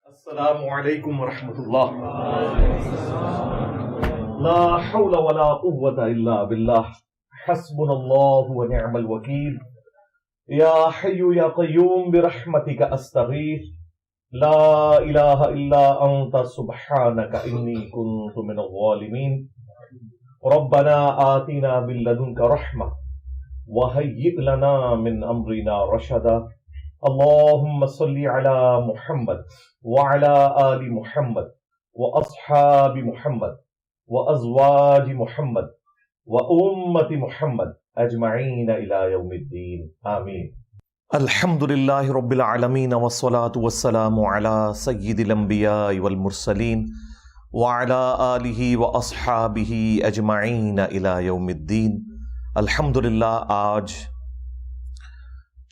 السلام علیکم ورحمۃ اللہ. لا حول ولا قوة الا باللہ. حسبنا اللہ ونعم الوکیل. یا حی یا قیوم برحمتک استغیث. لا الہ الا انت سبحانک انی کنت من الظالمین. ربنا آتنا من لدنک رحمہ وہیئ لنا من امرنا رشدا. اللهم صل على محمد وعلى آل محمد وأصحاب محمد وأزواج محمد وأمة محمد أجمعين إلى يوم الدين آمين. الحمد لله رب العالمين والصلاة والسلام على سيد الأنبياء والمرسلين وعلى آله وأصحابه أجمعين إلى يوم الدين. الحمد للہ آج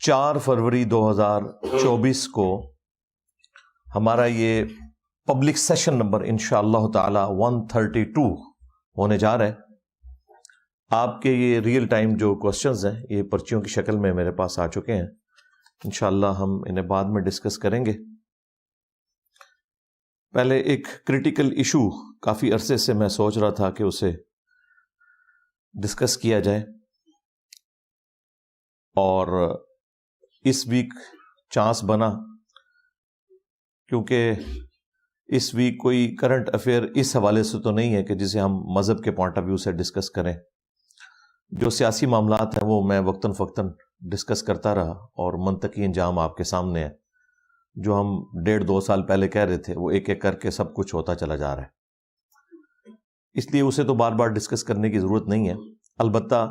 4 فروری 2024 کو ہمارا یہ پبلک سیشن نمبر انشاءاللہ تعالی 132 ہونے جا رہا ہے. آپ کے یہ ریئل ٹائم جو کوسچنز ہیں یہ پرچیوں کی شکل میں میرے پاس آ چکے ہیں. انشاءاللہ ہم انہیں بعد میں ڈسکس کریں گے. پہلے ایک کریٹیکل ایشو کافی عرصے سے میں سوچ رہا تھا کہ اسے ڈسکس کیا جائے، اور اس ویک چانس بنا کیونکہ اس ویک کوئی کرنٹ افیئر اس حوالے سے تو نہیں ہے کہ جسے ہم مذہب کے پوائنٹ آف ویو سے ڈسکس کریں. جو سیاسی معاملات ہیں وہ میں وقتاً فوقتاً ڈسکس کرتا رہا، اور منطقی انجام آپ کے سامنے ہے. جو ہم 1.5-2 سال پہلے کہہ رہے تھے وہ ایک ایک کر کے سب کچھ ہوتا چلا جا رہا ہے. اس لیے اسے تو بار بار ڈسکس کرنے کی ضرورت نہیں ہے. البتہ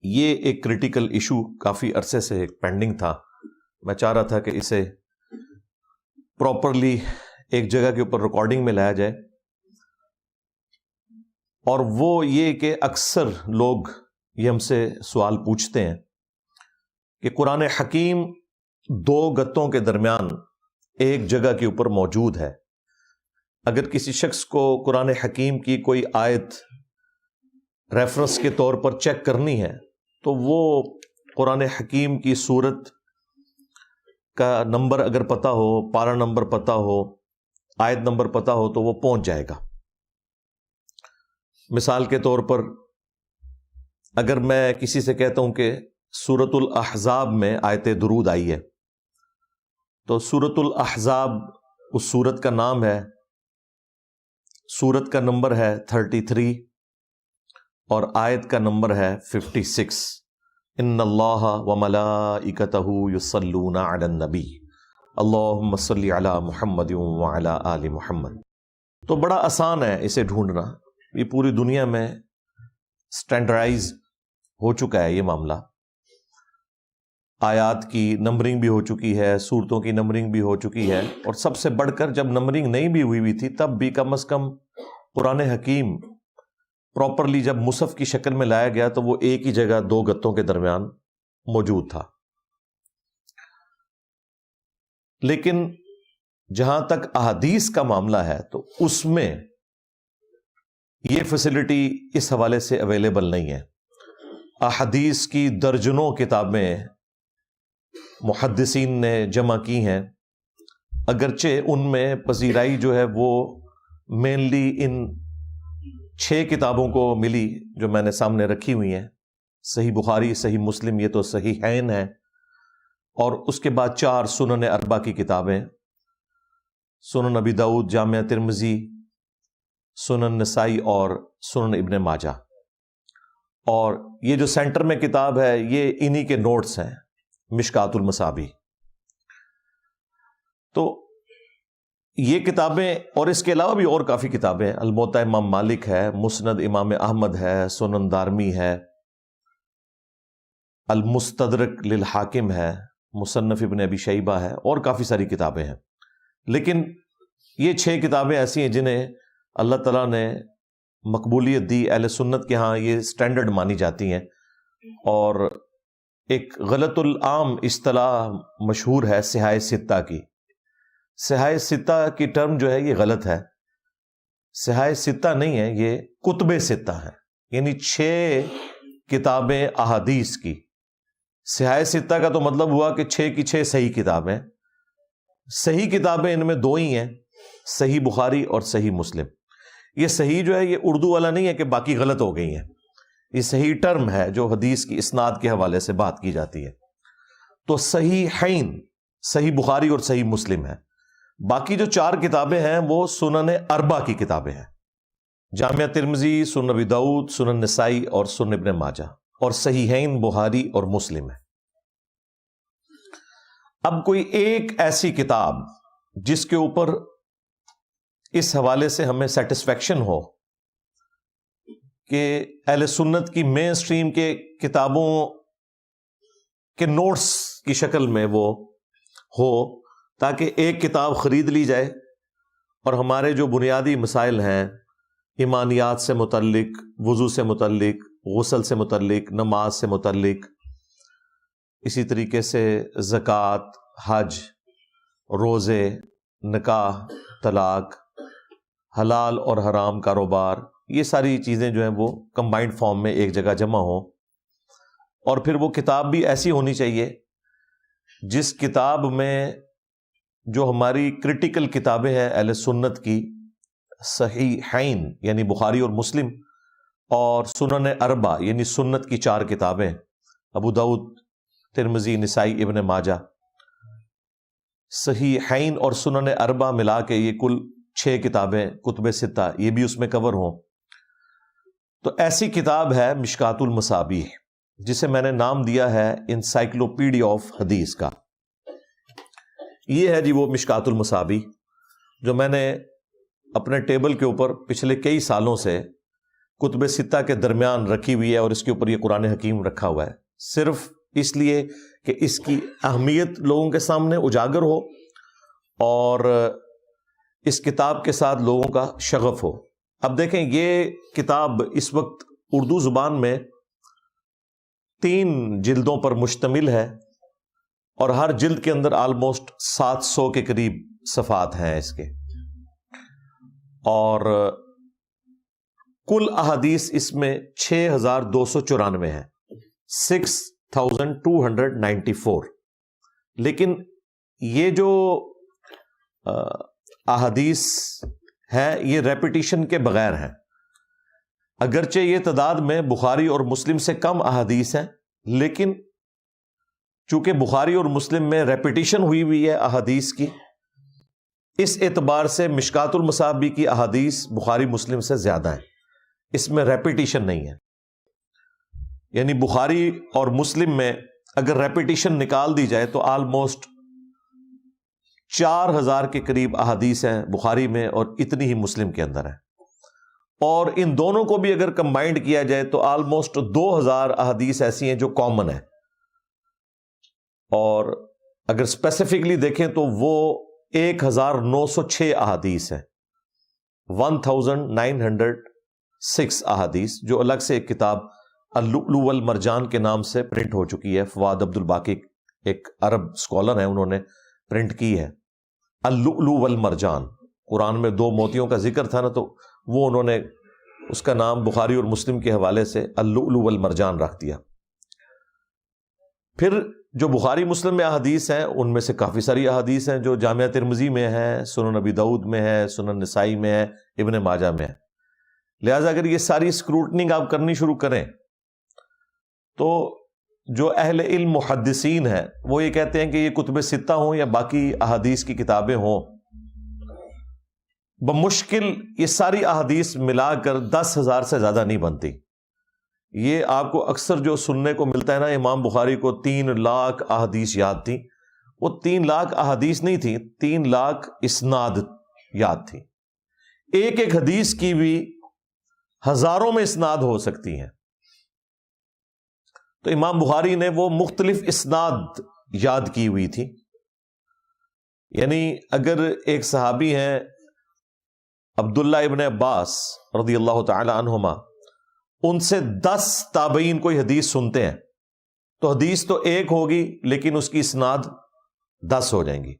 یہ ایک کریٹیکل ایشو کافی عرصے سے ایک پینڈنگ تھا. میں چاہ رہا تھا کہ اسے پراپرلی ایک جگہ کے اوپر ریکارڈنگ میں لایا جائے. اور وہ یہ کہ اکثر لوگ یہ ہم سے سوال پوچھتے ہیں کہ قرآن حکیم 2 گتوں کے درمیان ایک جگہ کے اوپر موجود ہے. اگر کسی شخص کو قرآن حکیم کی کوئی آیت ریفرنس کے طور پر چیک کرنی ہے تو وہ قرآن حکیم کی سورت کا نمبر اگر پتہ ہو، پارہ نمبر پتہ ہو، آیت نمبر پتہ ہو تو وہ پہنچ جائے گا. مثال کے طور پر اگر میں کسی سے کہتا ہوں کہ سورۃ الاحزاب میں آیت درود آئی ہے، تو سورۃ الاحزاب اس سورت کا نام ہے، سورت کا نمبر ہے 33 اور آیت کا نمبر ہے 56. ان اللہ وملائکتہ یصلون علی النبی اللہم صلی علی محمد وعلی آل محمد. تو بڑا آسان ہے اسے ڈھونڈنا. یہ پوری دنیا میں سٹینڈرائز ہو چکا ہے یہ معاملہ. آیات کی نمبرنگ بھی ہو چکی ہے، سورتوں کی نمبرنگ بھی ہو چکی ہے، اور سب سے بڑھ کر جب نمبرنگ نہیں بھی ہوئی تھی تب بھی کم از کم قرآن حکیم پراپرلی جب مصحف کی شکل میں لایا گیا تو وہ ایک ہی جگہ 2 گتوں کے درمیان موجود تھا. لیکن جہاں تک احادیث کا معاملہ ہے تو اس میں یہ فیسلٹی اس حوالے سے اویلیبل نہیں ہے. احادیث کی درجنوں کتابیں محدثین نے جمع کی ہیں، اگرچہ ان میں پذیرائی جو ہے وہ مینلی ان 6 کتابوں کو ملی جو میں نے سامنے رکھی ہوئی ہیں. صحیح بخاری، صحیح مسلم، یہ تو صحیحین ہیں، اور اس کے بعد 4 سنن 4 کی کتابیں، سنن ابی داؤد، جامع ترمذی، سنن نسائی اور سنن ابن ماجہ. اور یہ جو سینٹر میں کتاب ہے یہ انہی کے نوٹس ہیں، مشکات المصابیح. تو یہ کتابیں، اور اس کے علاوہ بھی اور کافی کتابیں، الموطا امام مالک ہے، مسند امام احمد ہے، سنن دارمی ہے، المستدرک للحاکم ہے، مصنف ابن ابی شیبہ ہے، اور کافی ساری کتابیں ہیں. لیکن یہ 6 کتابیں ایسی ہیں جنہیں اللہ تعالیٰ نے مقبولیت دی. اہل سنت کے ہاں یہ سٹینڈرڈ مانی جاتی ہیں. اور ایک غلط العام اصطلاح مشہور ہے صحاح ستہ کی. صحاح ستہ کی ٹرم جو ہے یہ غلط ہے. صحاح ستہ نہیں ہے، یہ کتب ستہ ہے، یعنی 6 کتابیں احادیث کی. صحاح ستہ کا تو مطلب ہوا کہ 6 کی 6 صحیح کتابیں. صحیح کتابیں ان میں دو ہی ہیں، صحیح بخاری اور صحیح مسلم۔ یہ صحیح جو ہے یہ اردو والا نہیں ہے کہ باقی غلط ہو گئی ہیں، یہ صحیح ٹرم ہے جو حدیث کی اسناد کے حوالے سے بات کی جاتی ہے۔ تو صحیحین صحیح بخاری اور صحیح مسلم ہے۔ باقی جو 4 کتابیں ہیں وہ سنن اربع کی کتابیں ہیں، جامعہ ترمذی، سنن ابی داؤد، سنن نسائی اور سنن ابن ماجہ، اور صحیحین بخاری اور مسلم ہے۔ اب کوئی ایک ایسی کتاب جس کے اوپر اس حوالے سے ہمیں سیٹسفیکشن ہو کہ اہل سنت کی مین سٹریم کے کتابوں کے نوٹس کی شکل میں وہ ہو، تاکہ ایک کتاب خرید لی جائے اور ہمارے جو بنیادی مسائل ہیں، ایمانیات سے متعلق، وضو سے متعلق، غسل سے متعلق، نماز سے متعلق، اسی طریقے سے زکوٰۃ، حج، روزے، نکاح، طلاق، حلال اور حرام کاروبار، یہ ساری چیزیں جو ہیں وہ کمبائنڈ فارم میں ایک جگہ جمع ہوں، اور پھر وہ کتاب بھی ایسی ہونی چاہیے جس کتاب میں جو ہماری کرٹیکل کتابیں ہیں اہل سنت کی، صحیحین یعنی بخاری اور مسلم، اور سنن اربع یعنی سنت کی 4 کتابیں، ابو داؤد، ترمذی، نسائی، ابن ماجہ، صحیحین اور سنن اربع ملا کے یہ کل 6 کتابیں، کتب 6 یہ بھی اس میں کور ہوں۔ تو ایسی کتاب ہے مشکات المصابیح، جسے میں نے نام دیا ہے انسائکلوپیڈیا آف حدیث کا۔ یہ ہے جی وہ مشکات المصابیح جو میں نے اپنے ٹیبل کے اوپر پچھلے کئی سالوں سے کتب 6 کے درمیان رکھی ہوئی ہے، اور اس کے اوپر یہ قرآن حکیم رکھا ہوا ہے، صرف اس لیے کہ اس کی اہمیت لوگوں کے سامنے اجاگر ہو اور اس کتاب کے ساتھ لوگوں کا شغف ہو۔ اب دیکھیں یہ کتاب اس وقت اردو زبان میں 3 جلدوں پر مشتمل ہے، اور ہر جلد کے اندر آلموسٹ 700 کے قریب صفحات ہیں اس کے، اور کل احادیث اس میں 6294 ہیں، 6294۔ لیکن یہ جو احادیث ہیں یہ ریپیٹیشن کے بغیر ہیں، اگرچہ یہ تعداد میں بخاری اور مسلم سے کم احادیث ہیں، لیکن چونکہ بخاری اور مسلم میں ریپیٹیشن ہوئی ہوئی ہے احادیث کی، اس اعتبار سے مشکات المصابیح کی احادیث بخاری مسلم سے زیادہ ہیں، اس میں ریپیٹیشن نہیں ہے۔ یعنی بخاری اور مسلم میں اگر ریپیٹیشن نکال دی جائے تو آلموسٹ 4000 کے قریب احادیث ہیں بخاری میں، اور اتنی ہی مسلم کے اندر ہیں، اور ان دونوں کو بھی اگر کمبائنڈ کیا جائے تو آلموسٹ 2000 احادیث ایسی ہیں جو کامن ہیں، اور اگر اسپیسیفکلی دیکھیں تو وہ 1906 احادیث ہیں، 1906 احادیث، جو الگ سے ایک کتاب اللؤلؤ والمرجان کے نام سے پرنٹ ہو چکی ہے۔ فواد عبد الباقی ایک عرب اسکالر ہیں، انہوں نے پرنٹ کی ہے اللؤلؤ والمرجان۔ قرآن میں 2 موتیوں کا ذکر تھا نا، تو وہ انہوں نے اس کا نام بخاری اور مسلم کے حوالے سے اللؤلؤ والمرجان رکھ دیا۔ پھر جو بخاری مسلم میں احادیث ہیں ان میں سے کافی ساری احادیث ہیں جو جامعہ ترمذی میں ہے، سنن ابی داؤد میں ہے، سنن نسائی میں ہے، ابن ماجہ میں ہے۔ لہٰذا اگر یہ ساری اسکروٹنگ آپ کرنی شروع کریں تو جو اہل علم محدثین ہیں وہ یہ کہتے ہیں کہ یہ کتب 6 ہوں یا باقی احادیث کی کتابیں ہوں، بمشکل یہ ساری احادیث ملا کر 10,000 سے زیادہ نہیں بنتی۔ یہ آپ کو اکثر جو سننے کو ملتا ہے نا، امام بخاری کو 3 لاکھ احادیث یاد تھیں، وہ 3 لاکھ احادیث نہیں تھیں، 3 لاکھ اسناد یاد تھی۔ ایک ایک حدیث کی بھی ہزاروں میں اسناد ہو سکتی ہیں، تو امام بخاری نے وہ مختلف اسناد یاد کی ہوئی تھی۔ یعنی اگر ایک صحابی ہیں عبداللہ ابن عباس رضی اللہ تعالی عنہما، ان سے 10 تابعین کوئی حدیث سنتے ہیں تو حدیث تو ایک ہوگی لیکن اس کی اسناد 10 ہو جائیں گی۔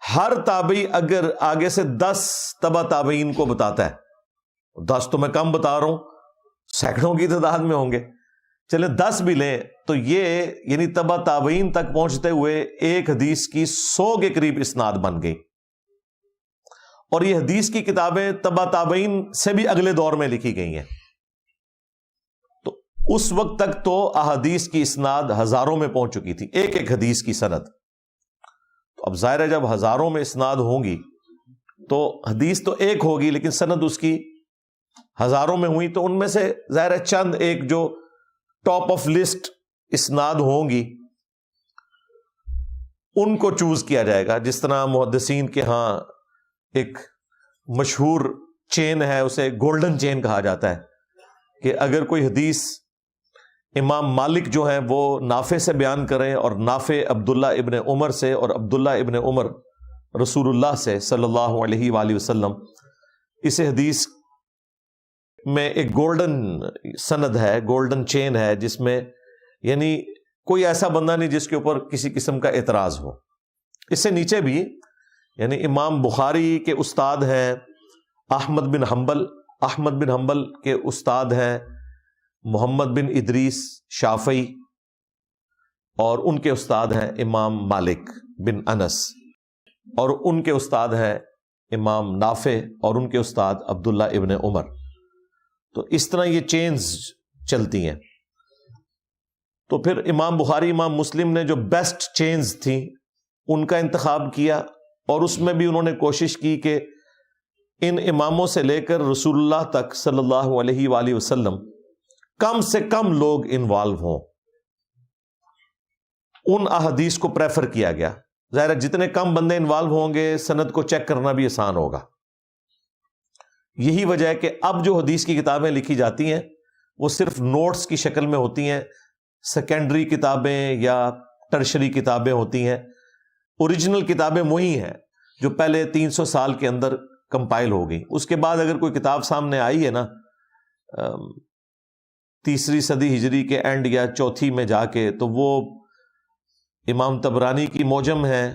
ہر تابعی اگر آگے سے 10 تبع تابعین کو بتاتا ہے، 10 تو میں کم بتا رہا ہوں، سینکڑوں کی تعداد میں ہوں گے، چلے 10 بھی لیں تو یہ یعنی تبع تابعین تک پہنچتے ہوئے ایک حدیث کی 100 کے قریب اسناد بن گئی. اور یہ حدیث کی کتابیں تبع تابعین سے بھی اگلے دور میں لکھی گئی ہیں. تو اس وقت تک تو احادیث کی اسناد ہزاروں میں پہنچ چکی تھی، ایک ایک حدیث کی سند. تو اب ظاہر ہے جب ہزاروں میں اسناد ہوں گی تو حدیث تو ایک ہوگی لیکن سند اس کی ہزاروں میں ہوئی، تو ان میں سے ظاہر ہے چند ایک جو ٹاپ آف لسٹ اسناد ہوں گی ان کو چوز کیا جائے گا. جس طرح محدثین کے ہاں ایک مشہور چین ہے، اسے گولڈن چین کہا جاتا ہے، کہ اگر کوئی حدیث امام مالک جو ہیں وہ نافع سے بیان کریں اور نافع عبداللہ ابن عمر سے اور عبداللہ ابن عمر رسول اللہ سے صلی اللہ علیہ وآلہ وسلم، اس حدیث میں ایک گولڈن سند ہے، گولڈن چین ہے، جس میں یعنی کوئی ایسا بندہ نہیں جس کے اوپر کسی قسم کا اعتراض ہو. اس سے نیچے بھی یعنی امام بخاری کے استاد ہیں احمد بن حنبل، احمد بن حنبل کے استاد ہیں محمد بن ادریس شافعی، اور ان کے استاد ہیں امام مالک بن انس، اور ان کے استاد ہیں امام نافع، اور ان کے استاد عبداللہ ابن عمر. تو اس طرح یہ چینز چلتی ہیں. تو پھر امام بخاری امام مسلم نے جو بیسٹ چینز تھیں ان کا انتخاب کیا، اور اس میں بھی انہوں نے کوشش کی کہ ان اماموں سے لے کر رسول اللہ تک صلی اللہ علیہ وآلہ وسلم کم سے کم لوگ انوالو ہوں. ان احادیث کو پریفر کیا گیا. ظاہر ہے جتنے کم بندے انوالو ہوں گے سند کو چیک کرنا بھی آسان ہوگا. یہی وجہ ہے کہ اب جو حدیث کی کتابیں لکھی جاتی ہیں وہ صرف نوٹس کی شکل میں ہوتی ہیں، سیکنڈری کتابیں یا ٹرشری کتابیں ہوتی ہیں. اوریجنل کتابیں وہی ہیں جو پہلے 300 سال کے اندر کمپائل ہو گئی. اس کے بعد اگر کوئی کتاب سامنے آئی ہے نا 3 صدی ہجری کے اینڈ یا 4 میں جا کے، تو وہ امام طبرانی کی موجم ہے،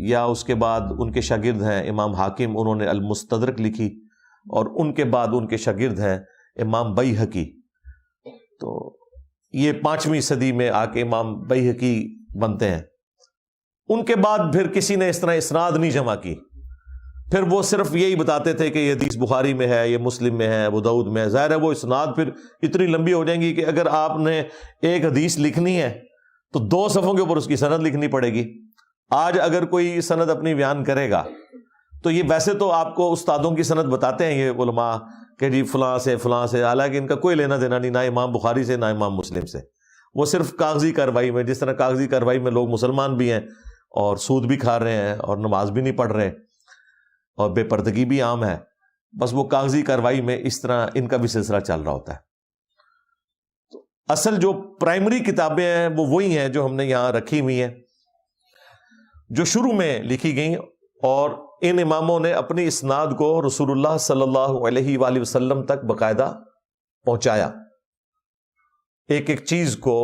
یا اس کے بعد ان کے شاگرد ہیں امام حاکم، انہوں نے المستدرک لکھی، اور ان کے بعد ان کے شاگرد ہیں امام بیہقی. تو یہ 5ویں صدی میں آ کے امام بیہقی بنتے ہیں. ان کے بعد پھر کسی نے اس طرح اسناد نہیں جمع کی، پھر وہ صرف یہی بتاتے تھے کہ یہ حدیث بخاری میں ہے، یہ مسلم میں ہے، ابو داؤد میں ہے. ظاہر ہے وہ اسناد پھر اتنی لمبی ہو جائیں گی کہ اگر آپ نے ایک حدیث لکھنی ہے تو 2 صفحوں کے اوپر اس کی سند لکھنی پڑے گی. آج اگر کوئی سند اپنی بیان کرے گا تو یہ ویسے تو آپ کو استادوں کی سند بتاتے ہیں یہ علماء کہ جی فلاں سے فلاں سے، حالانکہ ان کا کوئی لینا دینا نہیں، نہ امام بخاری سے نہ امام مسلم سے. وہ صرف کاغذی کارروائی میں، جس طرح کاغذی کارروائی میں لوگ مسلمان بھی ہیں اور سود بھی کھا رہے ہیں اور نماز بھی نہیں پڑھ رہے اور بے پردگی بھی عام ہے، بس وہ کاغذی کارروائی میں اس طرح ان کا بھی سلسلہ چل رہا ہوتا ہے. تو اصل جو پرائمری کتابیں ہیں وہ وہی ہیں جو ہم نے یہاں رکھی ہوئی ہیں، جو شروع میں لکھی گئیں، اور ان اماموں نے اپنی اسناد کو رسول اللہ صلی اللہ علیہ وآلہ وسلم تک باقاعدہ پہنچایا. ایک ایک چیز کو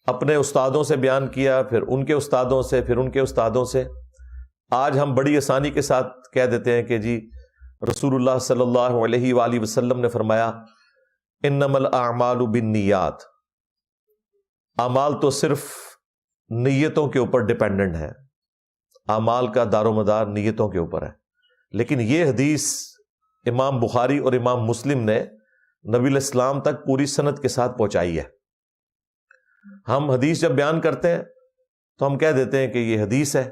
اپنے استادوں سے بیان کیا، پھر ان کے استادوں سے، پھر ان کے استادوں سے. آج ہم بڑی آسانی کے ساتھ کہہ دیتے ہیں کہ جی رسول اللہ صلی اللہ علیہ وآلہ وسلم نے فرمایا انما الاعمال بالنیات، اعمال تو صرف نیتوں کے اوپر ڈیپینڈنٹ ہے، اعمال کا دار و مدار نیتوں کے اوپر ہے. لیکن یہ حدیث امام بخاری اور امام مسلم نے نبی علیہ السلام تک پوری سند کے ساتھ پہنچائی ہے. ہم حدیث جب بیان کرتے ہیں تو ہم کہہ دیتے ہیں کہ یہ حدیث ہے،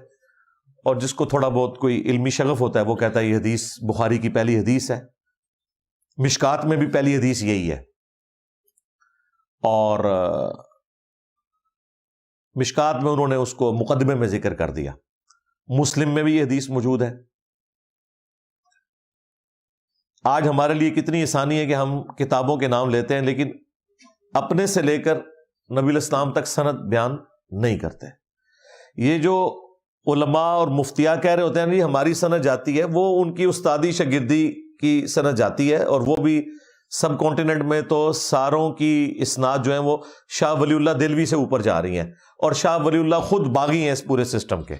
اور جس کو تھوڑا بہت کوئی علمی شغف ہوتا ہے وہ کہتا ہے یہ حدیث بخاری کی پہلی حدیث ہے، مشکات میں بھی پہلی حدیث یہی ہے، اور مشکات میں انہوں نے اس کو مقدمے میں ذکر کر دیا. مسلم میں بھی یہ حدیث موجود ہے. آج ہمارے لیے کتنی آسانی ہے کہ ہم کتابوں کے نام لیتے ہیں لیکن اپنے سے لے کر نبی علیہ السلام تک سند بیان نہیں کرتے. یہ جو علماء اور مفتیاء کہہ رہے ہوتے ہیں ہماری سند جاتی ہے، وہ ان کی استادی شاگردی کی سند جاتی ہے، اور وہ بھی سب کانٹیننٹ میں تو ساروں کی اسناد جو ہیں وہ شاہ ولی اللہ دہلوی سے اوپر جا رہی ہیں، اور شاہ ولی اللہ خود باغی ہیں اس پورے سسٹم کے.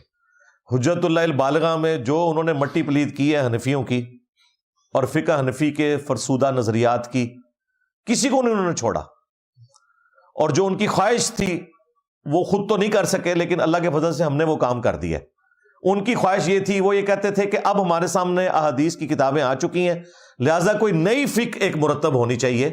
حجت اللہ البالغہ میں جو انہوں نے مٹی پلید کی ہے حنفیوں کی اور فقہ حنفی کے فرسودہ نظریات کی، کسی کو نہیں انہوں نے چھوڑا. اور جو ان کی خواہش تھی وہ خود تو نہیں کر سکے، لیکن اللہ کے فضل سے ہم نے وہ کام کر دیا۔ ان کی خواہش یہ تھی، وہ یہ کہتے تھے کہ اب ہمارے سامنے احادیث کی کتابیں آ چکی ہیں، لہٰذا کوئی نئی فقہ ایک مرتب ہونی چاہیے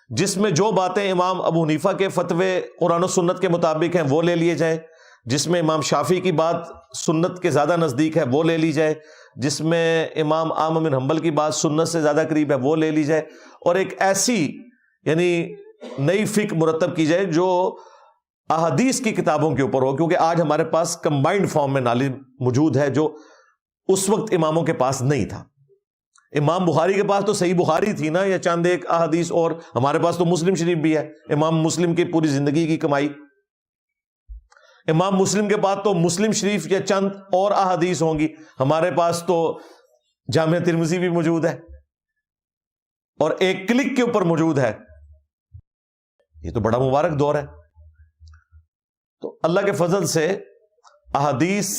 جس میں جو باتیں امام ابو حنیفہ کے فتوے قرآن و سنت کے مطابق ہیں وہ لے لیے جائیں، جس میں امام شافعی کی بات سنت کے زیادہ نزدیک ہے وہ لے لی جائے، جس میں امام احمد بن حنبل کی بات سنت سے زیادہ قریب ہے وہ لے لی جائے، اور ایک ایسی یعنی نئی فقہ مرتب کی جائے جو احادیث کی کتابوں کے اوپر ہو، کیونکہ آج ہمارے پاس کمبائنڈ فارم میں نالج موجود ہے جو اس وقت اماموں کے پاس نہیں تھا۔ امام بخاری کے پاس تو صحیح بخاری تھی نا، یا چند ایک احادیث، اور ہمارے پاس تو مسلم شریف بھی ہے، امام مسلم کی پوری زندگی کی کمائی۔ امام مسلم کے پاس تو مسلم شریف یا چند اور احادیث ہوں گی، ہمارے پاس تو جامع ترمذی بھی موجود ہے اور ایک کلک کے اوپر موجود ہے۔ یہ تو بڑا مبارک دور ہے۔ تو اللہ کے فضل سے احادیث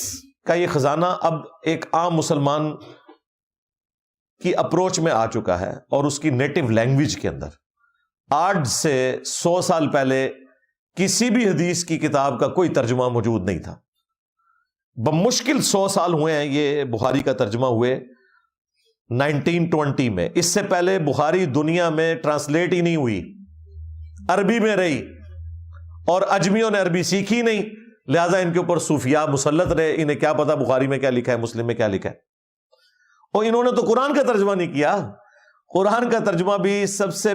کا یہ خزانہ اب ایک عام مسلمان کی اپروچ میں آ چکا ہے، اور اس کی نیٹو لینگویج کے اندر۔ آج سے 100 سال پہلے کسی بھی حدیث کی کتاب کا کوئی ترجمہ موجود نہیں تھا۔ بمشکل 100 سال ہوئے ہیں یہ بخاری کا ترجمہ ہوئے 1920 میں۔ اس سے پہلے بخاری دنیا میں ٹرانسلیٹ ہی نہیں ہوئی، عربی میں رہی، اور اجمیوں نے عربی سیکھی نہیں، لہذا ان کے اوپر صوفیاء مسلط رہے، انہیں کیا پتا بخاری میں کیا لکھا ہے، مسلم میں کیا لکھا ہے۔ اور انہوں نے تو قرآن کا ترجمہ نہیں کیا۔ قرآن کا ترجمہ بھی سب سے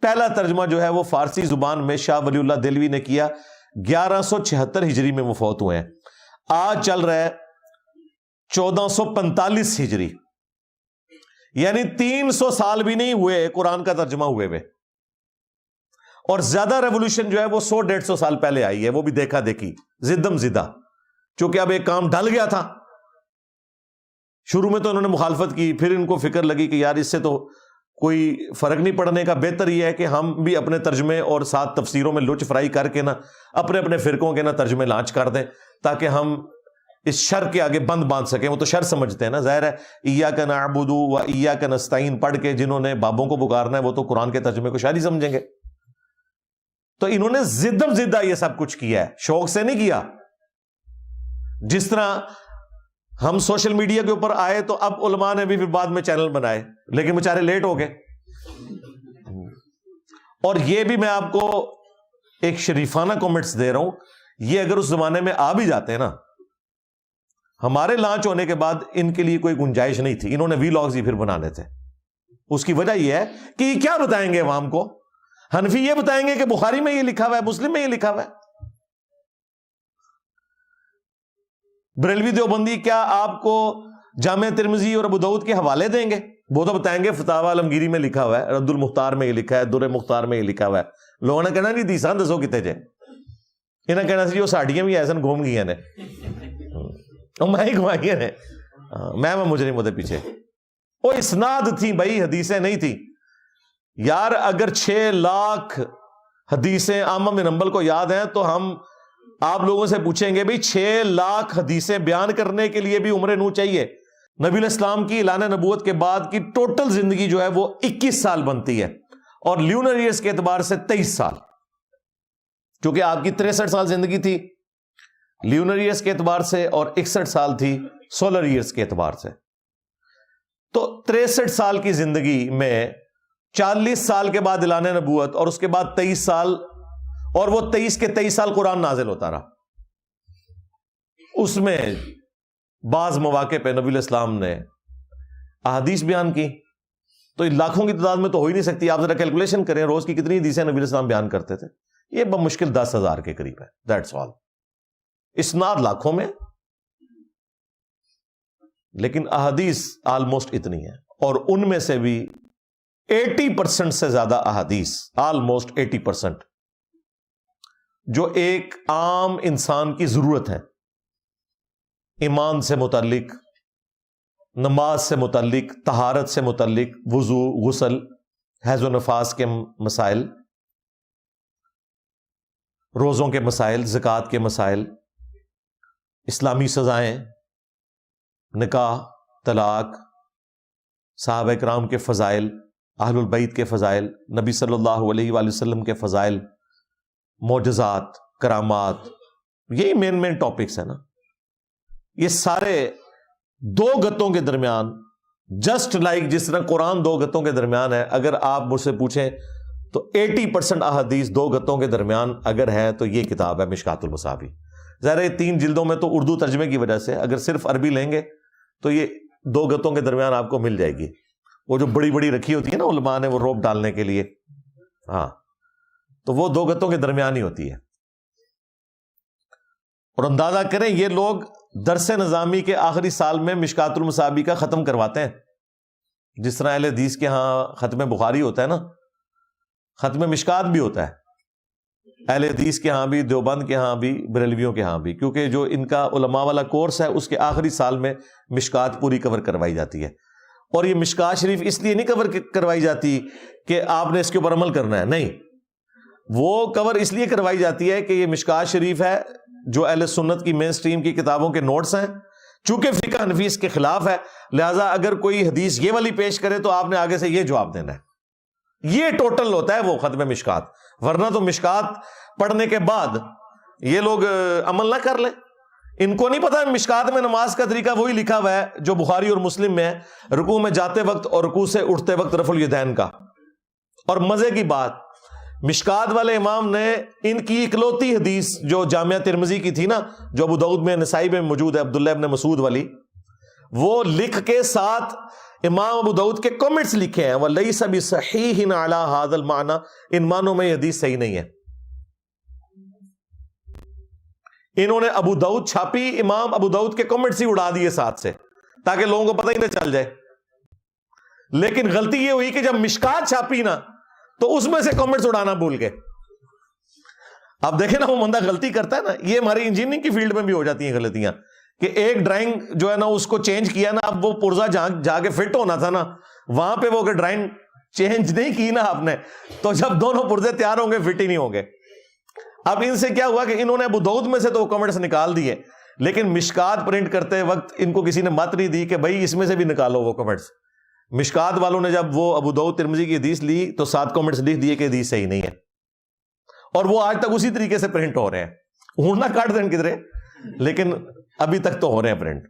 پہلا ترجمہ جو ہے وہ فارسی زبان میں شاہ ولی اللہ دہلوی نے کیا، 1176 ہجری میں وہ فوت ہوئے ہیں۔ آج چل رہا ہے 1445 ہجری، یعنی 300 سال بھی نہیں ہوئے قرآن کا ترجمہ ہوئے ہوئے، اور زیادہ ریولوشن جو ہے وہ 100-150 سال پہلے آئی ہے، وہ بھی دیکھا دیکھی، زدم زدہ، چونکہ اب ایک کام ڈل گیا تھا۔ شروع میں تو انہوں نے مخالفت کی، پھر ان کو فکر لگی کہ یار اس سے تو کوئی فرق نہیں پڑنے کا، بہتر یہ ہے کہ ہم بھی اپنے ترجمے اور ساتھ تفسیروں میں لچ فرائی کر کے نا اپنے اپنے فرقوں کے نا ترجمے لانچ کر دیں، تاکہ ہم اس شر کے آگے بند باندھ سکیں۔ وہ تو شر سمجھتے ہیں نا، ظاہر ہے ایاک نعبد و ایاک نستعین پڑھ کے جنہوں نے بابوں کو پکارنا ہے وہ تو قرآن کے ترجمے کو شر ہی سمجھیں گے۔ تو انہوں نے زدم زدہ یہ سب کچھ کیا ہے، شوق سے نہیں کیا۔ جس طرح ہم سوشل میڈیا کے اوپر آئے تو اب علماء نے بھی پھر بعد میں چینل بنائے، لیکن بیچارے لیٹ ہو گئے۔ اور یہ بھی میں آپ کو ایک شریفانہ کمنٹس دے رہا ہوں، یہ اگر اس زمانے میں آ بھی جاتے ہیں نا، ہمارے لانچ ہونے کے بعد ان کے لیے کوئی گنجائش نہیں تھی، انہوں نے وی لاگز ہی پھر بنانے تھے۔ اس کی وجہ یہ ہے کہ یہ کیا بتائیں گے عوام کو؟ حنفی یہ بتائیں گے کہ بخاری میں یہ لکھا ہوا ہے، مسلم میں یہ لکھا ہوا ہے۔ بریلوی دیوبندی کیا آپ کو جامع ترمذی اور ابو داؤد کے حوالے دیں گے؟ وہ تو بتائیں گے فتاوی عالمگیری میں لکھا ہوا ہے، رد المختار میں یہ لکھا ہے، در مختار میں یہ لکھا ہوا ہے۔ لوگوں نے کہنا نہیں دیسان دسو کتے جے، انہیں کہنا سی جو ساڑیاں بھی ایسا گھوم گئی نے، میں ہی گھمائی نے، میں مجرم ہوتے پیچھے۔ وہ اسناد تھی بھائی، حدیثیں نہیں تھی یار۔ اگر 6 لاکھ حدیثیں احمد بن حنبل کو یاد ہیں تو ہم آپ لوگوں سے پوچھیں گے بھائی 6 لاکھ حدیثیں بیان کرنے کے لیے بھی عمر نو چاہیے؟ نبی علیہ السلام کی اعلان نبوت کے بعد کی ٹوٹل زندگی جو ہے وہ 21 سال بنتی ہے، اور لیونر ایئرز کے اعتبار سے 23 سال، کیونکہ آپ کی 63 سال زندگی تھی لیونر ایئرز کے اعتبار سے، اور 61 سال تھی سولر ایئرز کے اعتبار سے۔ تو 63 سال کی زندگی میں 40 سال کے بعد اعلان نبوت، اور اس کے بعد 23 سال، اور وہ 23 کے 23 سال قرآن نازل ہوتا رہا۔ اس میں بعض مواقع پہ نبی علیہ السلام نے احادیث بیان کی، تو لاکھوں کی تعداد میں تو ہو ہی نہیں سکتی۔ آپ ذرا کیلکولیشن کریں روز کی کتنی حدیثیں نبی علیہ السلام بیان کرتے تھے، یہ بمشکل 10,000 کے قریب ہے، دیٹس آل۔ اسناد لاکھوں میں، لیکن احادیث آلموسٹ اتنی ہے، اور ان میں سے بھی 80% سے زیادہ احادیث، آلموسٹ 80%، جو ایک عام انسان کی ضرورت ہے، ایمان سے متعلق، نماز سے متعلق، طہارت سے متعلق، وضو، غسل، حیض و نفاس کے مسائل، روزوں کے مسائل، زکوٰۃ کے مسائل، اسلامی سزائیں، نکاح، طلاق، صحابہ کرام کے فضائل، اہل البیت کے فضائل، نبی صلی اللہ علیہ وآلہ وسلم کے فضائل، معجزات، کرامات، یہی مین ٹاپکس ہیں نا. یہ سارے دو گتوں کے درمیان، جسٹ لائک جس طرح قرآن دو گتوں کے درمیان ہے، اگر آپ مجھ سے پوچھیں تو 80% احادیث دو گتوں کے درمیان اگر ہے تو یہ کتاب ہے مشکات المصابیح. ظاہر ہے 3 جلدوں میں تو اردو ترجمے کی وجہ سے، اگر صرف عربی لیں گے تو یہ دو گتوں کے درمیان آپ کو مل جائے گی. وہ جو بڑی بڑی رکھی ہوتی ہے نا علماء نے، وہ روپ ڈالنے کے لیے، ہاں، تو وہ دو گتوں کے درمیان ہی ہوتی ہے. اور اندازہ کریں یہ لوگ درس نظامی کے آخری سال میں مشکات المصابیح کا ختم کرواتے ہیں. جس طرح اہل حدیث کے ہاں ختم بخاری ہوتا ہے نا، ختم مشکات بھی ہوتا ہے. اہل حدیث کے ہاں بھی، دیوبند کے ہاں بھی، بریلویوں کے ہاں بھی، کیونکہ جو ان کا علماء والا کورس ہے اس کے آخری سال میں مشکات پوری کور کروائی جاتی ہے. اور یہ مشکات شریف اس لیے نہیں کور کروائی جاتی کہ آپ نے اس کے اوپر عمل کرنا ہے، نہیں، وہ کور اس لیے کروائی جاتی ہے کہ یہ مشکات شریف ہے جو اہل سنت کی مین سٹریم کی کتابوں کے نوٹس ہیں. چونکہ فقہ حنفی اس کے خلاف ہے، لہٰذا اگر کوئی حدیث یہ والی پیش کرے تو آپ نے آگے سے یہ جواب دینا ہے. یہ ٹوٹل ہوتا ہے وہ ختم مشکات. ورنہ تو مشکات پڑھنے کے بعد یہ لوگ عمل نہ کر لیں. ان کو نہیں پتا مشکات میں نماز کا طریقہ وہی لکھا ہوا ہے جو بخاری اور مسلم میں ہے، رکوع میں جاتے وقت اور رکوع سے اٹھتے وقت رفع الیدین کا. اور مزے کی بات، مشکات والے امام نے ان کی اکلوتی حدیث جو جامعہ ترمذی کی تھی نا، جو ابو داؤد میں، نسائی میں موجود ہے، عبداللہ ابن مسعود والی، وہ لکھ کے ساتھ امام ابو داؤد کے کمنٹس لکھے ہیں، وَلَيْسَ بِصَحِيحٍ عَلَى هَذَا الْمَعْنَى، ان معنوں میں یہ حدیث صحیح نہیں ہے. انہوں نے ابو داؤد چھاپی، امام ابو داؤد کے کمنٹس ہی اڑا دیے ساتھ سے تاکہ لوگوں کو پتہ ہی نہ چل جائے. لیکن غلطی یہ ہوئی کہ جب مشکات چھاپی نا تو اس میں سے کمنٹس اڑانا بھول گئے. اب دیکھیں نا، وہ بندہ غلطی کرتا ہے نا. یہ ہماری انجینئرنگ کی فیلڈ میں بھی ہو جاتی ہیں غلطیاں کہ ایک ڈرائنگ جو ہے نا اس کو چینج کیا نا، اب وہ پرزا جہاں جا کے فٹ ہونا تھا نا، وہاں پہ وہ ڈرائنگ چینج نہیں کی نا آپ نے، تو جب دونوں پرزے تیار ہوں گے فٹ ہی نہیں ہوں گے. اب ان سے کیا ہوا کہ انہوں نے ابو داؤد میں سے تو وہ کمنٹس نکال دیے، لیکن مشکات پرنٹ کرتے وقت ان کو کسی نے مت نہیں دی کہ بھائی اس میں سے بھی نکالو وہ کمنٹس. مشکات والوں نے جب وہ ابو داؤد ترمذی کی حدیث لی تو 7 کمنٹس لکھ دیے کہ حدیث صحیح نہیں ہے. اور وہ آج تک اسی طریقے سے پرنٹ ہو رہے ہیں. اڑنا کاٹ دیں کدھرے، لیکن ابھی تک تو ہو رہے ہیں پرنٹ.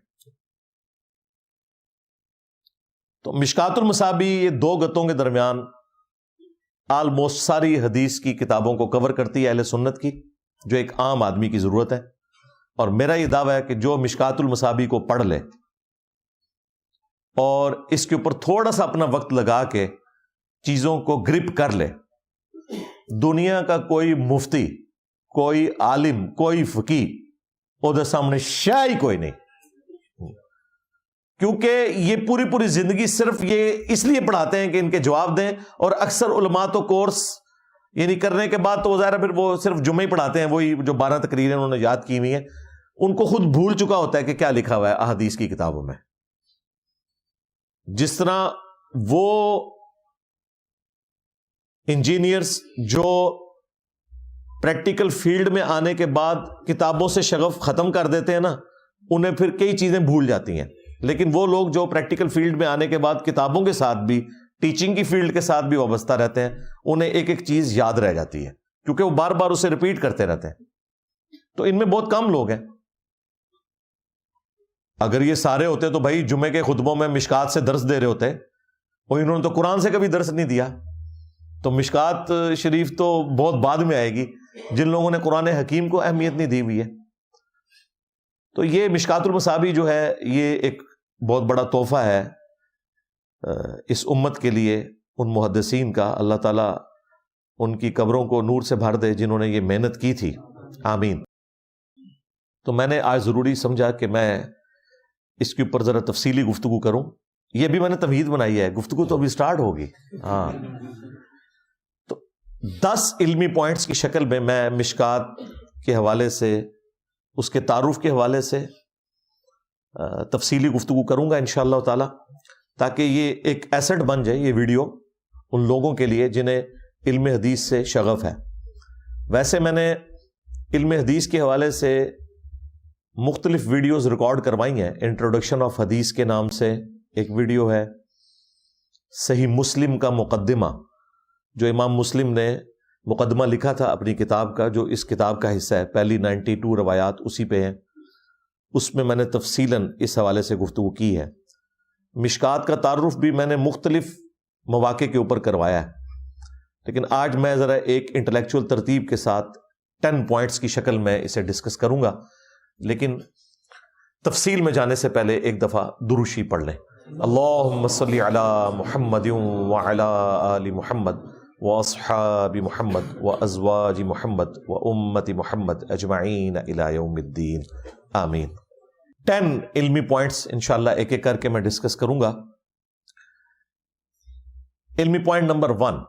تو مشکات المصابیح یہ دو گتوں کے درمیان آلموسٹ ساری حدیث کی کتابوں کو کور کرتی ہے اہل سنت کی، جو ایک عام آدمی کی ضرورت ہے. اور میرا یہ دعویٰ ہے کہ جو مشکات المصابیح کو پڑھ لے اور اس کے اوپر تھوڑا سا اپنا وقت لگا کے چیزوں کو گرپ کر لے، دنیا کا کوئی مفتی، کوئی عالم، کوئی فقیہ ادھر سامنے شاہی کوئی نہیں. کیونکہ یہ پوری زندگی صرف یہ اس لیے پڑھاتے ہیں کہ ان کے جواب دیں. اور اکثر علماء تو کورس یعنی کرنے کے بعد تو ظاہر پھر وہ صرف جمعہ ہی پڑھاتے ہیں، وہی جو 12 تقریریں انہوں نے یاد کی ہوئی ہیں. ان کو خود بھول چکا ہوتا ہے کہ کیا لکھا ہوا ہے احادیث کی کتابوں میں. جس طرح وہ انجینئرز جو پریکٹیکل فیلڈ میں آنے کے بعد کتابوں سے شغف ختم کر دیتے ہیں نا، انہیں پھر کئی چیزیں بھول جاتی ہیں. لیکن وہ لوگ جو پریکٹیکل فیلڈ میں آنے کے بعد کتابوں کے ساتھ بھی، ٹیچنگ کی فیلڈ کے ساتھ بھی وابستہ رہتے ہیں، انہیں ایک ایک چیز یاد رہ جاتی ہے کیونکہ وہ بار بار اسے ریپیٹ کرتے رہتے ہیں. تو ان میں بہت کم لوگ ہیں. اگر یہ سارے ہوتے تو بھائی جمعے کے خطبوں میں مشکات سے درس دے رہے ہوتے، اور انہوں نے تو قرآن سے کبھی درس نہیں دیا. تو مشکات شریف تو بہت بعد میں آئے گی، جن لوگوں نے قرآن حکیم کو اہمیت نہیں دی ہوئی ہے. تو یہ مشکات المصابیح جو ہے یہ ایک بہت بڑا تحفہ ہے اس امت کے لیے، ان محدثین کا. اللہ تعالیٰ ان کی قبروں کو نور سے بھر دے جنہوں نے یہ محنت کی تھی، آمین. تو میں نے آج ضروری سمجھا کہ میں اس کے اوپر ذرا تفصیلی گفتگو کروں. یہ بھی میں نے تمہید بنائی ہے، گفتگو تو ابھی سٹارٹ ہوگی. ہاں، تو 10 علمی پوائنٹس کی شکل میں میں مشکات کے حوالے سے، اس کے تعارف کے حوالے سے تفصیلی گفتگو کروں گا انشاءاللہ تعالی، تاکہ یہ ایک ایسٹ بن جائے یہ ویڈیو ان لوگوں کے لیے جنہیں علم حدیث سے شغف ہے. ویسے میں نے علم حدیث کے حوالے سے مختلف ویڈیوز ریکارڈ کروائی ہیں. انٹروڈکشن آف حدیث کے نام سے ایک ویڈیو ہے، صحیح مسلم کا مقدمہ جو امام مسلم نے مقدمہ لکھا تھا اپنی کتاب کا، جو اس کتاب کا حصہ ہے، پہلی 92 روایات اسی پہ ہیں، اس میں نے تفصیلاً اس حوالے سے گفتگو کی ہے۔ مشکات کا تعارف بھی میں نے مختلف مواقع کے اوپر کروایا ہے، لیکن آج میں ذرا ایک انٹلیکچوئل ترتیب کے ساتھ 10 پوائنٹس کی شکل میں اسے ڈسکس کروں گا، لیکن تفصیل میں جانے سے پہلے ایک دفعہ دروشی پڑھ لیں۔ اللہم صلی علی محمد وعلی آل محمد واصحاب محمد وازواج محمد وامت محمد اجمعین الی یوم الدین، آمین۔ 10 علمی پوائنٹس انشاءاللہ ایک ایک کر کے میں ڈسکس کروں گا۔ علمی پوائنٹ نمبر 1،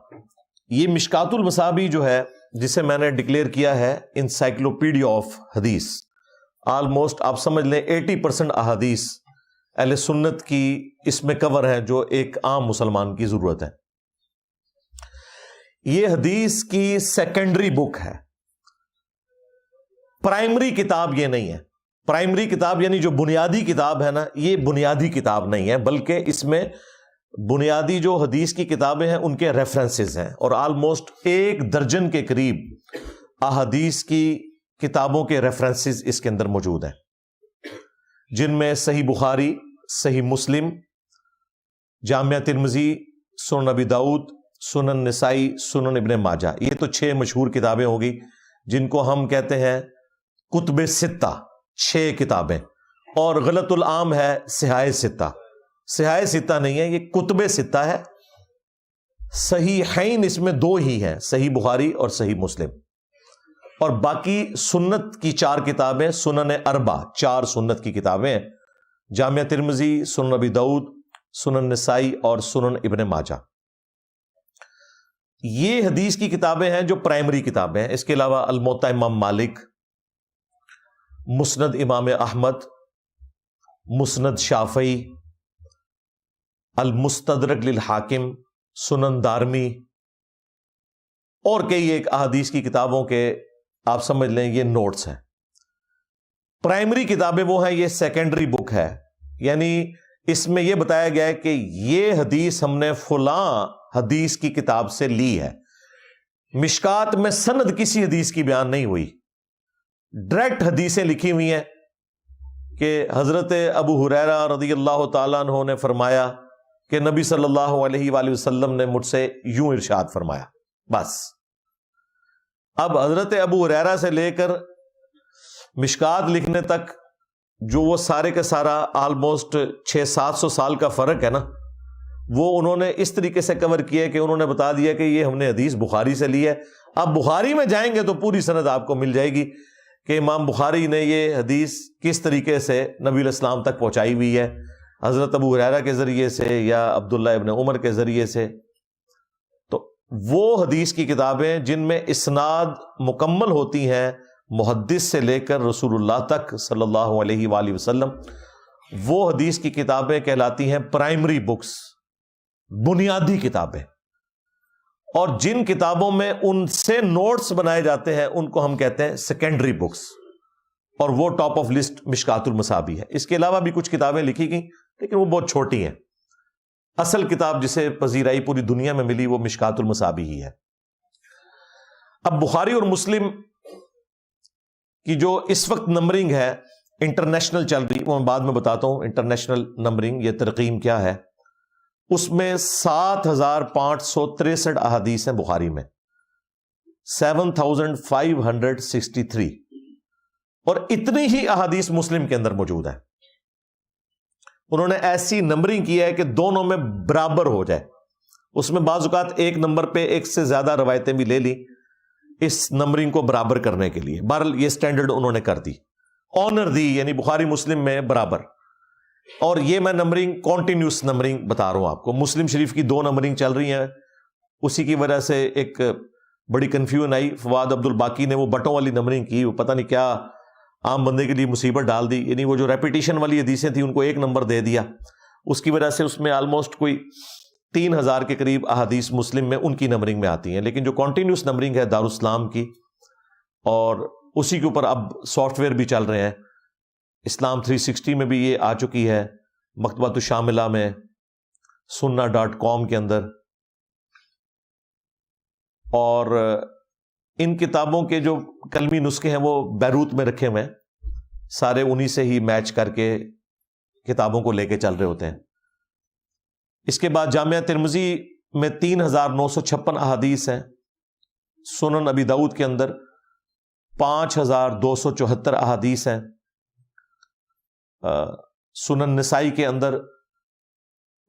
یہ مشکات المصابیح جو ہے، جسے میں نے ڈکلیئر کیا ہے انسائکلوپیڈیا آف حدیث، آلموسٹ آپ سمجھ لیں 80% احادیث اہل سنت کی اس میں کور ہے جو ایک عام مسلمان کی ضرورت ہے۔ یہ حدیث کی سیکنڈری بک ہے، پرائمری کتاب یہ نہیں ہے۔ پرائمری کتاب یعنی جو بنیادی کتاب ہے نا، یہ بنیادی کتاب نہیں ہے، بلکہ اس میں بنیادی جو حدیث کی کتابیں ہیں ان کے ریفرنسز ہیں، اور آلموسٹ 1 درجن کے قریب احادیث کی کتابوں کے ریفرنسز اس کے اندر موجود ہیں، جن میں صحیح بخاری، صحیح مسلم، جامعہ ترمذی، سنن ابی داؤد، سنن نسائی، سنن ابن ماجہ، یہ تو 6 مشہور کتابیں ہوگی جن کو ہم کہتے ہیں کتب ستہ، 6 کتابیں، اور غلط العام ہے صحاح ستہ۔ صحاح ستہ نہیں ہے، یہ کتب ستہ ہے۔ صحیحین اس میں 2 ہی ہیں، صحیح بخاری اور صحیح مسلم، اور باقی سنت کی 4 کتابیں، سنن اربع، 4 سنت کی کتابیں ہیں، جامعہ ترمذی، سنن ابی داؤد، سنن نسائی اور سنن ابن ماجہ۔ یہ حدیث کی کتابیں ہیں جو پرائمری کتابیں ہیں۔ اس کے علاوہ الموطا امام مالک، مسند امام احمد، مسند شافعی، المستدرک للحاکم، سنن دارمی، اور کئی ایک احادیث کی کتابوں کے آپ سمجھ لیں یہ نوٹس ہیں۔ پرائمری کتابیں وہ ہیں، یہ سیکنڈری بک ہے، یعنی اس میں یہ بتایا گیا ہے کہ یہ حدیث ہم نے فلاں حدیث کی کتاب سے لی ہے۔ مشکات میں سند کسی حدیث کی بیان نہیں ہوئی، ڈائریکٹ حدیثیں لکھی ہوئی ہیں کہ حضرت ابو ہریرہ رضی اللہ تعالیٰ عنہ نے فرمایا کہ نبی صلی اللہ علیہ وآلہ وسلم نے مجھ سے یوں ارشاد فرمایا، بس۔ اب حضرت ابو ہریرہ سے لے کر مشکات لکھنے تک جو وہ سارے کا سارا آلموسٹ 600-700 سال کا فرق ہے نا، وہ انہوں نے اس طریقے سے کور کیا کہ انہوں نے بتا دیا کہ یہ ہم نے حدیث بخاری سے لی ہے۔ اب بخاری میں جائیں گے تو پوری سند آپ کو مل جائے گی کہ امام بخاری نے یہ حدیث کس طریقے سے نبی علیہ السلام تک پہنچائی ہوئی ہے، حضرت ابو ہریرہ کے ذریعے سے یا عبداللہ ابن عمر کے ذریعے سے۔ تو وہ حدیث کی کتابیں جن میں اسناد مکمل ہوتی ہیں محدث سے لے کر رسول اللہ تک صلی اللہ علیہ وآلہ وسلم، وہ حدیث کی کتابیں کہلاتی ہیں پرائمری بکس، بنیادی کتابیں۔ اور جن کتابوں میں ان سے نوٹس بنائے جاتے ہیں ان کو ہم کہتے ہیں سیکنڈری بکس، اور وہ ٹاپ آف لسٹ مشکات المصابیح ہے۔ اس کے علاوہ بھی کچھ کتابیں لکھی گئیں لیکن وہ بہت چھوٹی ہیں۔ اصل کتاب جسے پذیرائی پوری دنیا میں ملی وہ مشکات المصابیح ہی ہے۔ اب بخاری اور مسلم کی جو اس وقت نمبرنگ ہے انٹرنیشنل چل رہی، وہ میں بعد میں بتاتا ہوں انٹرنیشنل نمبرنگ یہ ترقیم کیا ہے۔ اس میں 7563 احادیث ہیں بخاری میں، 7563، اور اتنی ہی احادیث مسلم کے اندر موجود ہیں۔ انہوں نے ایسی نمبرنگ کی ہے کہ دونوں میں برابر ہو جائے۔ اس میں بعض اوقات ایک نمبر پہ ایک سے زیادہ روایتیں بھی لے لی اس نمبرنگ کو برابر کرنے کے لیے۔ بہرحال یہ سٹینڈرڈ انہوں نے کر دی، آنر دی، یعنی بخاری مسلم میں برابر۔ اور یہ میں نمبرنگ کانٹینیوس نمبرنگ بتا رہا ہوں آپ کو۔ مسلم شریف کی 2 نمبرنگ چل رہی ہیں، اسی کی وجہ سے ایک بڑی کنفیوژن آئی۔ فواد عبد الباقی نے وہ بٹوں والی نمبرنگ کی، وہ پتہ نہیں کیا عام بندے کے لیے مصیبت ڈال دی، یعنی وہ جو ریپیٹیشن والی حدیثیں تھیں ان کو 1 نمبر دے دیا۔ اس کی وجہ سے اس میں آلموسٹ کوئی 3000 کے قریب احادیث مسلم میں ان کی نمبرنگ میں آتی ہیں، لیکن جو کنٹینیوس نمبرنگ ہے دارالاسلام کی، اور اسی کے اوپر اب سافٹ ویئر بھی چل رہے ہیں۔ اسلام 360 میں بھی یہ آ چکی ہے، مکتبۃ الشاملہ میں، سننا.com کے اندر، اور ان کتابوں کے جو کلمی نسخے ہیں وہ بیروت میں رکھے ہوئے ہیں، سارے انہی سے ہی میچ کر کے کتابوں کو لے کے چل رہے ہوتے ہیں۔ اس کے بعد جامعہ ترمذی میں 3956 احادیث ہیں، سنن ابی داؤد کے اندر 5274 احادیث ہیں، سنن نسائی کے اندر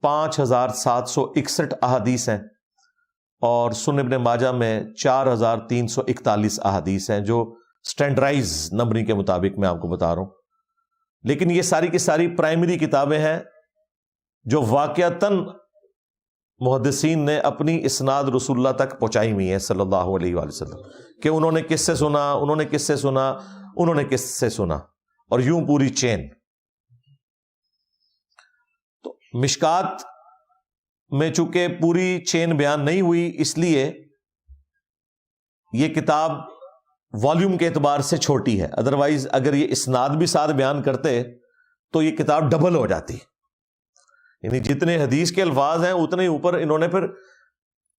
5761 احادیث ہیں، اور سنن ابن ماجہ میں 4341 احادیث ہیں، جو سٹینڈرائز نمبرنگ کے مطابق میں آپ کو بتا رہا ہوں۔ لیکن یہ ساری کی ساری پرائمری کتابیں ہیں جو واقعتاً محدثین نے اپنی اسناد رسول اللہ تک پہنچائی ہوئی ہیں صلی اللہ علیہ وآلہ وسلم، کہ انہوں نے کس سے سنا، انہوں نے کس سے سنا، انہوں نے کس سے سنا، اور یوں پوری چین۔ تو مشکات میں چونکہ پوری چین بیان نہیں ہوئی، اس لیے یہ کتاب والیوم کے اعتبار سے چھوٹی ہے، ادروائز اگر یہ اسناد بھی ساتھ بیان کرتے تو یہ کتاب ڈبل ہو جاتی، یعنی جتنے حدیث کے الفاظ ہیں اتنے ہی اوپر انہوں نے پھر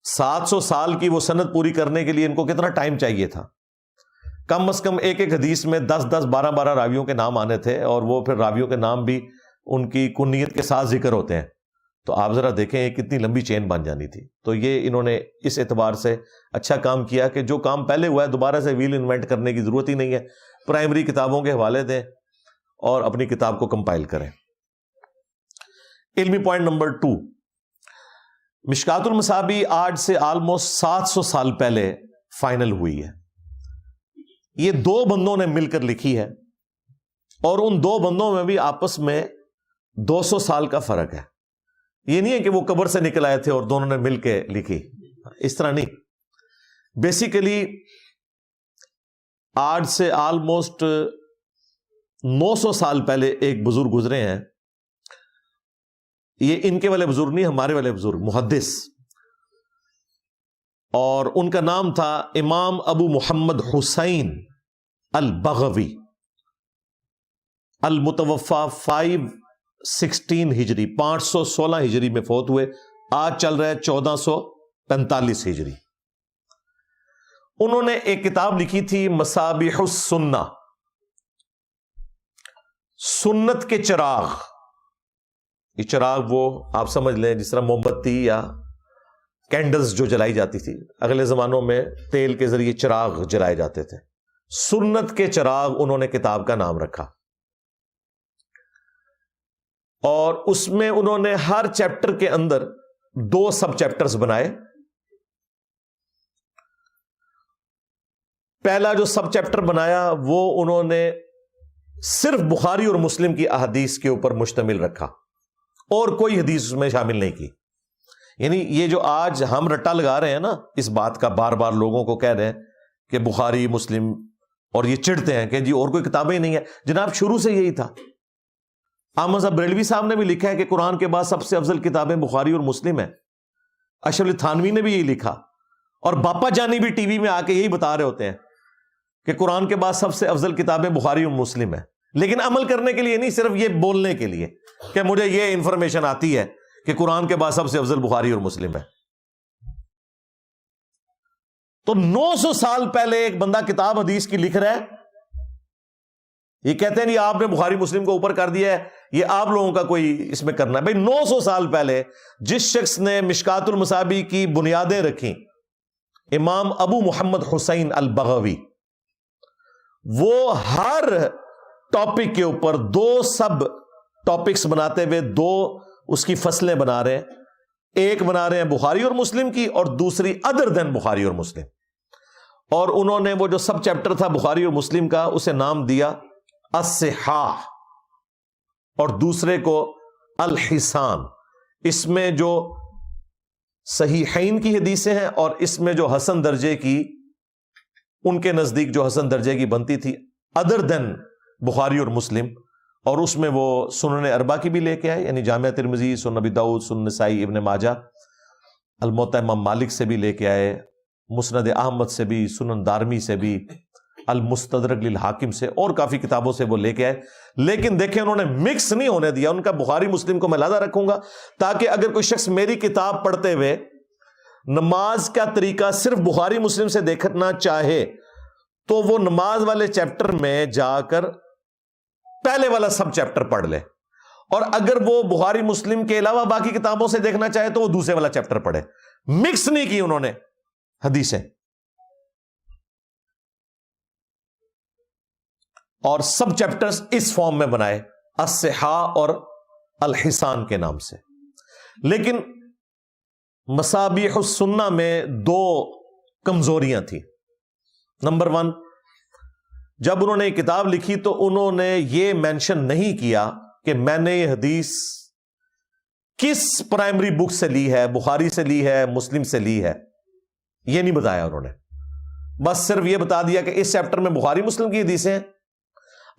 700 سال کی وہ سند پوری کرنے کے لیے ان کو کتنا ٹائم چاہیے تھا، کم از کم ایک ایک حدیث میں 10 12 راویوں کے نام آنے تھے، اور وہ پھر راویوں کے نام بھی ان کی کنیت کے ساتھ ذکر ہوتے ہیں، تو آپ ذرا دیکھیں یہ کتنی لمبی چین بن جانی تھی۔ تو یہ انہوں نے اس اعتبار سے اچھا کام کیا کہ جو کام پہلے ہوا ہے دوبارہ سے ویل انوینٹ کرنے کی ضرورت ہی نہیں ہے، پرائمری کتابوں کے حوالے دیں اور اپنی کتاب کو کمپائل کریں۔ علمی پوائنٹ نمبر 2، مشکات المصابیح آج سے آلموسٹ 700 سال پہلے فائنل ہوئی ہے۔ یہ 2 بندوں نے مل کر لکھی ہے، اور ان 2 بندوں میں بھی آپس میں 200 سال کا فرق ہے۔ یہ نہیں ہے کہ وہ قبر سے نکل آئے تھے اور دونوں نے مل کے لکھی، اس طرح نہیں۔ بیسیکلی آج سے آلموسٹ 900 سال پہلے ایک بزرگ گزرے ہیں، یہ ان کے والے بزرگ نہیں، ہمارے والے بزرگ محدث، اور ان کا نام تھا امام ابو محمد حسین البغوی، المتوفا 516 ہجری 516 ہجری میں فوت ہوئے، آج چل رہا ہے 1445 ہجری۔ انہوں نے ایک کتاب لکھی تھی مصابیح السنہ، سنت کے چراغ۔ یہ چراغ وہ آپ سمجھ لیں جس طرح موم بتی یا کینڈلز جو جلائی جاتی تھی، اگلے زمانوں میں تیل کے ذریعے چراغ جلائے جاتے تھے، سنت کے چراغ انہوں نے کتاب کا نام رکھا، اور اس میں انہوں نے ہر چیپٹر کے اندر 2 سب چیپٹرز بنائے۔ پہلا جو سب چیپٹر بنایا وہ انہوں نے صرف بخاری اور مسلم کی احادیث کے اوپر مشتمل رکھا، اور کوئی حدیث اس میں شامل نہیں کی۔ یعنی یہ جو آج ہم رٹا لگا رہے ہیں نا اس بات کا، بار بار لوگوں کو کہہ رہے ہیں کہ بخاری مسلم، اور یہ چڑھتے ہیں کہ جی اور کوئی کتابیں نہیں ہیں، جناب شروع سے یہی تھا۔ احمد صاحب بریلوی صاحب نے بھی لکھا ہے کہ قرآن کے بعد سب سے افضل کتابیں بخاری اور مسلم ہیں، اشرف علی تھانوی نے بھی یہی لکھا، اور باپا جانی بھی ٹی وی میں آ کے یہی بتا رہے ہوتے ہیں کہ قرآن کے بعد سب سے افضل کتابیں بخاری اور مسلم ہیں، لیکن عمل کرنے کے لیے نہیں، صرف یہ بولنے کے لیے کہ مجھے یہ انفارمیشن آتی ہے کہ قرآن کے بعد سب سے افضل بخاری اور مسلم ہے۔ تو 900 سال پہلے ایک بندہ کتاب حدیث کی لکھ رہا ہے، یہ کہتے ہیں نہیں آپ نے بخاری مسلم کو اوپر کر دیا ہے، یہ آپ لوگوں کا کوئی اس میں کرنا ہے۔ بھائی 900 سال پہلے جس شخص نے مشکات المصابیح کی بنیادیں رکھی، امام ابو محمد حسین البغوی، وہ ہر ٹاپک کے اوپر 2 سب ٹاپکس بناتے ہوئے 2 اس کی فصلیں بنا رہے ہیں، ایک بنا رہے ہیں بخاری اور مسلم کی، اور دوسری ادر دین بخاری اور مسلم، اور انہوں نے وہ جو سب چیپٹر تھا بخاری اور مسلم کا اسے نام دیا الصحاح، اور دوسرے کو الحسان۔ اس میں جو صحیحین کی حدیثیں ہیں اور اس میں جو حسن درجے کی، ان کے نزدیک جو حسن درجے کی بنتی تھی ادر دین بخاری اور مسلم، اور اس میں وہ سنن اربع کی بھی لے کے آئے، یعنی جامعہ ترمذی، سنن ابی داؤد، سنن نسائی، ابن ماجہ، الموطا امام مالک سے بھی لے کے آئے، مسند احمد سے بھی، سنن دارمی سے بھی، المستدرک للحاکم سے، اور کافی کتابوں سے وہ لے کے آئے۔ لیکن دیکھیں انہوں نے مکس نہیں ہونے دیا، ان کا بخاری مسلم کو میں علیحدہ رکھوں گا تاکہ اگر کوئی شخص میری کتاب پڑھتے ہوئے نماز کا طریقہ صرف بخاری مسلم سے دیکھنا چاہے تو وہ نماز والے چیپٹر میں جا کر پہلے والا سب چیپٹر پڑھ لے، اور اگر وہ بخاری مسلم کے علاوہ باقی کتابوں سے دیکھنا چاہے تو وہ دوسرے والا چیپٹر پڑھے۔ مکس نہیں کی انہوں نے حدیثیں، اور سب چیپٹرز اس فارم میں بنائے، الصحاح اور الحسان کے نام سے۔ لیکن مصابیح السنہ میں دو کمزوریاں تھیں۔ نمبر 1، جب انہوں نے کتاب لکھی تو انہوں نے یہ مینشن نہیں کیا کہ میں نے یہ حدیث کس پرائمری بک سے لی ہے، بخاری سے لی ہے، مسلم سے لی ہے، یہ نہیں بتایا انہوں نے۔ بس صرف یہ بتا دیا کہ اس چیپٹر میں بخاری مسلم کی حدیثیں ہیں۔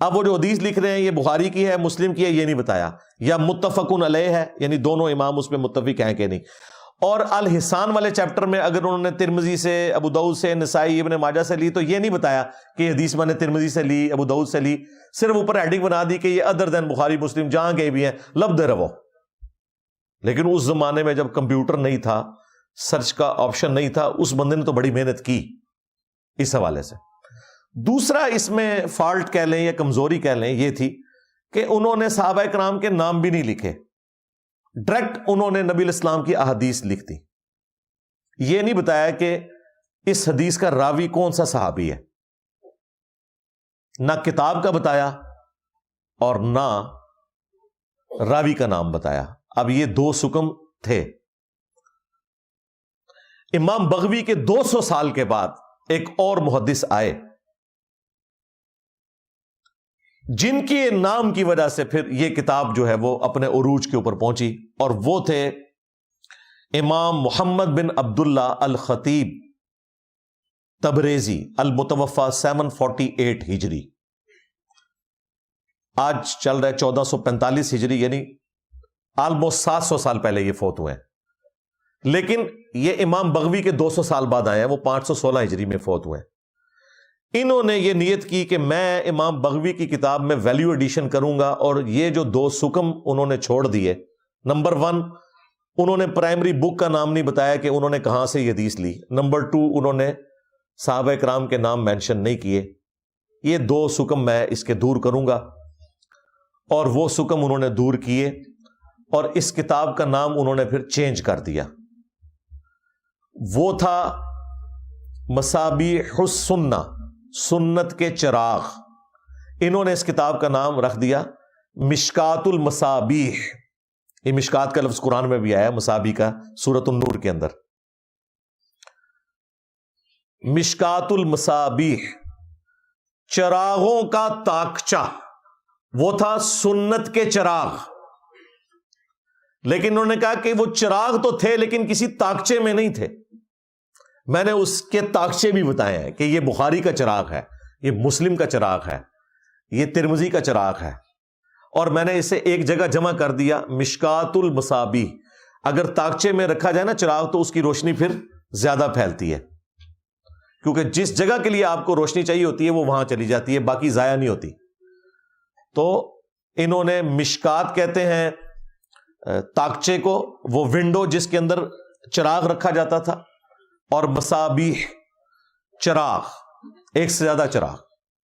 اب وہ جو حدیث لکھ رہے ہیں یہ بخاری کی ہے، مسلم کی ہے، یہ نہیں بتایا، یا متفقن علیہ ہے، یعنی دونوں امام اس پہ متفق ہیں کہ نہیں۔ اور الحسان والے چیپٹر میں اگر انہوں نے ترمذی سے، ابو داؤد سے، نسائی، ابن ماجہ سے لی تو یہ نہیں بتایا کہ یہ حدیث میں نے ترمذی سے لی، ابو داؤد سے لی، صرف اوپر ہیڈنگ بنا دی کہ یہ ادر دین بخاری مسلم، جہاں گئے بھی ہیں لب دے رہو۔ لیکن اس زمانے میں جب کمپیوٹر نہیں تھا، سرچ کا آپشن نہیں تھا، اس بندے نے تو بڑی محنت کی اس حوالے سے۔ دوسرا اس میں فالٹ کہہ لیں یا کمزوری کہہ لیں یہ تھی کہ انہوں نے صحابہ کرام کے نام بھی نہیں لکھے، ڈائریکٹ انہوں نے نبی الاسلام کی احادیث لکھ دی۔ یہ نہیں بتایا کہ اس حدیث کا راوی کون سا صحابی ہے، نہ کتاب کا بتایا اور نہ راوی کا نام بتایا۔ اب یہ دو سکم تھے۔ امام بغوی کے 200 سال کے بعد ایک اور محدث آئے جن کے نام کی وجہ سے پھر یہ کتاب جو ہے وہ اپنے عروج کے اوپر پہنچی، اور وہ تھے امام محمد بن عبداللہ الخطیب تبریزی، المتوفى 748 ہجری۔ آج چل رہا ہے 1445 ہجری، یعنی آلموسٹ 700 سال پہلے یہ فوت ہوئے ہیں۔ لیکن یہ امام بغوی کے 200 سال بعد آئے ہیں، وہ 516 ہجری میں فوت ہوئے ہیں۔ انہوں نے یہ نیت کی کہ میں امام بغوی کی کتاب میں ویلیو ایڈیشن کروں گا، اور یہ جو دو سکم انہوں نے چھوڑ دیے، نمبر 1 انہوں نے پرائمری بک کا نام نہیں بتایا کہ انہوں نے کہاں سے یہ حدیث لی، نمبر 2 انہوں نے صحابہ کرام کے نام مینشن نہیں کیے۔ یہ دو سکم میں اس کے دور کروں گا، اور وہ سکم انہوں نے دور کیے، اور اس کتاب کا نام انہوں نے پھر چینج کر دیا۔ وہ تھا مصابیح السنہ، سنت کے چراغ۔ انہوں نے اس کتاب کا نام رکھ دیا مشکات المصابیح۔ یہ مشکات کا لفظ قرآن میں بھی آیا، مصابیح کا، سورۃ النور کے اندر۔ مشکات المصابیح، چراغوں کا تاکچہ، وہ تھا سنت کے چراغ۔ لیکن انہوں نے کہا کہ وہ چراغ تو تھے لیکن کسی تاکچے میں نہیں تھے۔ میں نے اس کے تاکچے بھی بتائے ہیں کہ یہ بخاری کا چراغ ہے، یہ مسلم کا چراغ ہے، یہ ترمذی کا چراغ ہے، اور میں نے اسے ایک جگہ جمع کر دیا، مشکات المصابیح۔ اگر تاکچے میں رکھا جائے نا چراغ تو اس کی روشنی پھر زیادہ پھیلتی ہے، کیونکہ جس جگہ کے لیے آپ کو روشنی چاہیے ہوتی ہے وہ وہاں چلی جاتی ہے، باقی ضائع نہیں ہوتی۔ تو انہوں نے مشکات کہتے ہیں تاکچے کو، وہ ونڈو جس کے اندر چراغ رکھا جاتا تھا، اور مصابیح چراغ، ایک سے زیادہ چراغ۔